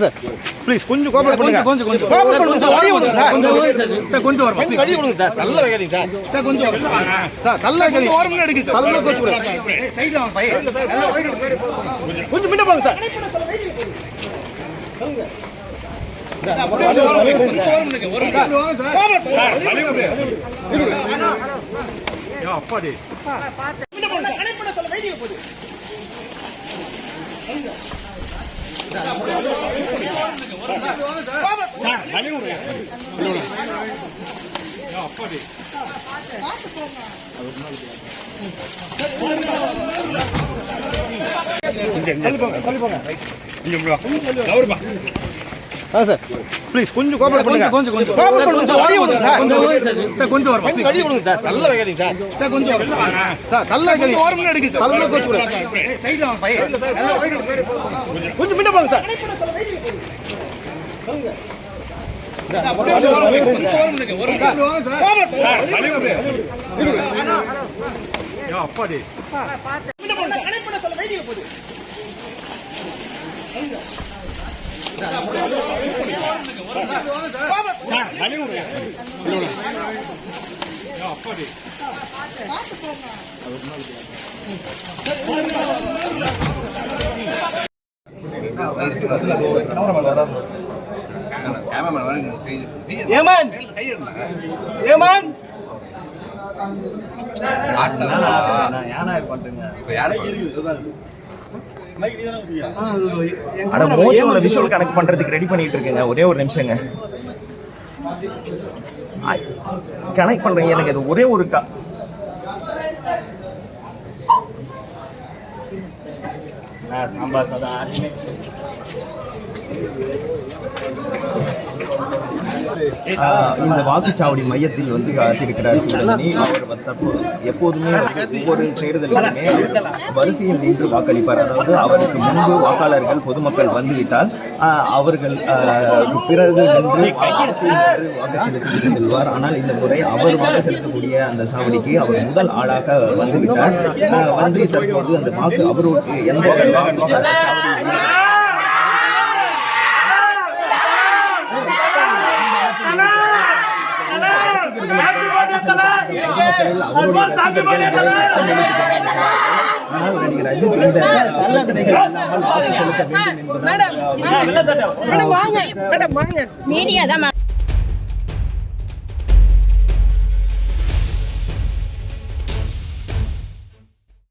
Sir please கொஞ்சம் cooperate பண்ணுங்க. கொஞ்சம் கோஆபரேட் பண்ணுங்க சார். வழி விடுங்க சார். சார் கொஞ்சம் வரமா ப்ளீஸ் வழி விடுங்க சார். தள்ள வைக்காதீங்க சார். சார் கொஞ்சம் சார் தள்ள வைக்காதீங்க. ஒரு மினிட் எடுங்க சார். தள்ள கோச்சு விடுங்க சார். சைடுல வாங்க பைய. கொஞ்சம் முன்ன போங்க சார். சார் அப்படியே ஒரு மினிட் ஒரு மினிட் வாங்க சார். சார் வழி விடுங்க. யா அப்பாடி. முன்ன போங்க சார். கனெக்ட் பண்ண சொல்ல வெயிட்டிங் போடு. சார் ப்ளீஸ் கொஞ்சம் கோஆபரேட் பண்ணுங்க. கொஞ்சம் கோஆபரேட் பண்ணுங்க சார். வழி விடுங்க சார். சார் கொஞ்சம் வரமா ப்ளீஸ் வழி விடுங்க சார். தள்ள வைக்காதீங்க சார். சார் கொஞ்சம் சார் தள்ள வைக்காதீங்க. ஒரு மினிட் எடுங்க சார். தள்ள கோச்சு விடுங்க சார். சைடுல வாங்க பைய. கொஞ்சம் முன்ன போங்க சார். சார் அப்படியே ஒரு மினிட் ஒரு மினிட் வாங்க சார். சார் வழி விடுங்க. யா அப்பாடி. முன்ன போங்க சார். கனெக்ட் பண்ண சொல்ல வெயிட்டிங் போடு. சார் அப்படியே ஒரு மினிட் வாங்க சார். சார் வழி விடுங்க. யா அப்பாடி. பாத்து போங்க. ஏமான் ஏமான் விஷுவல் கனெக்ட் பண்றதுக்கு ரெடி பண்ணிட்டு இருக்கேங்க. ஒரே ஒரு நிமிஷங்க கனெக்ட் பண்றீங்க. எனக்கு அது ஒரே ஒரு சாம்பார் சாதம் இந்த வாக்குச்சாவடி மையத்தில் வந்து காத்திருக்கிறார் சிவரஞ்சனி. அவர் எப்போதுமே ஒவ்வொரு தேர்தலுமே வரிசையில் நின்று வாக்களிப்பார். அதாவது அவருக்கு முன்பு வாக்காளர்கள் பொதுமக்கள் வந்துவிட்டால் அவர்கள் பிறகு நின்று வாக்கு செலுத்திவிட்டு செல்வார். ஆனால் இந்த முறை அவர் வாக்கு செலுத்தக்கூடிய அந்த சாவடிக்கு அவர் முதல் ஆளாக வந்துவிட்டார். வந்து தற்போது அந்த வாக்கு அவருக்கு எந்த ஆனால் நடிகர் அஜித் இந்த பிரச்சனைகள் இல்லாமல் வாக்கு செலுத்த வேண்டும் என்பதால்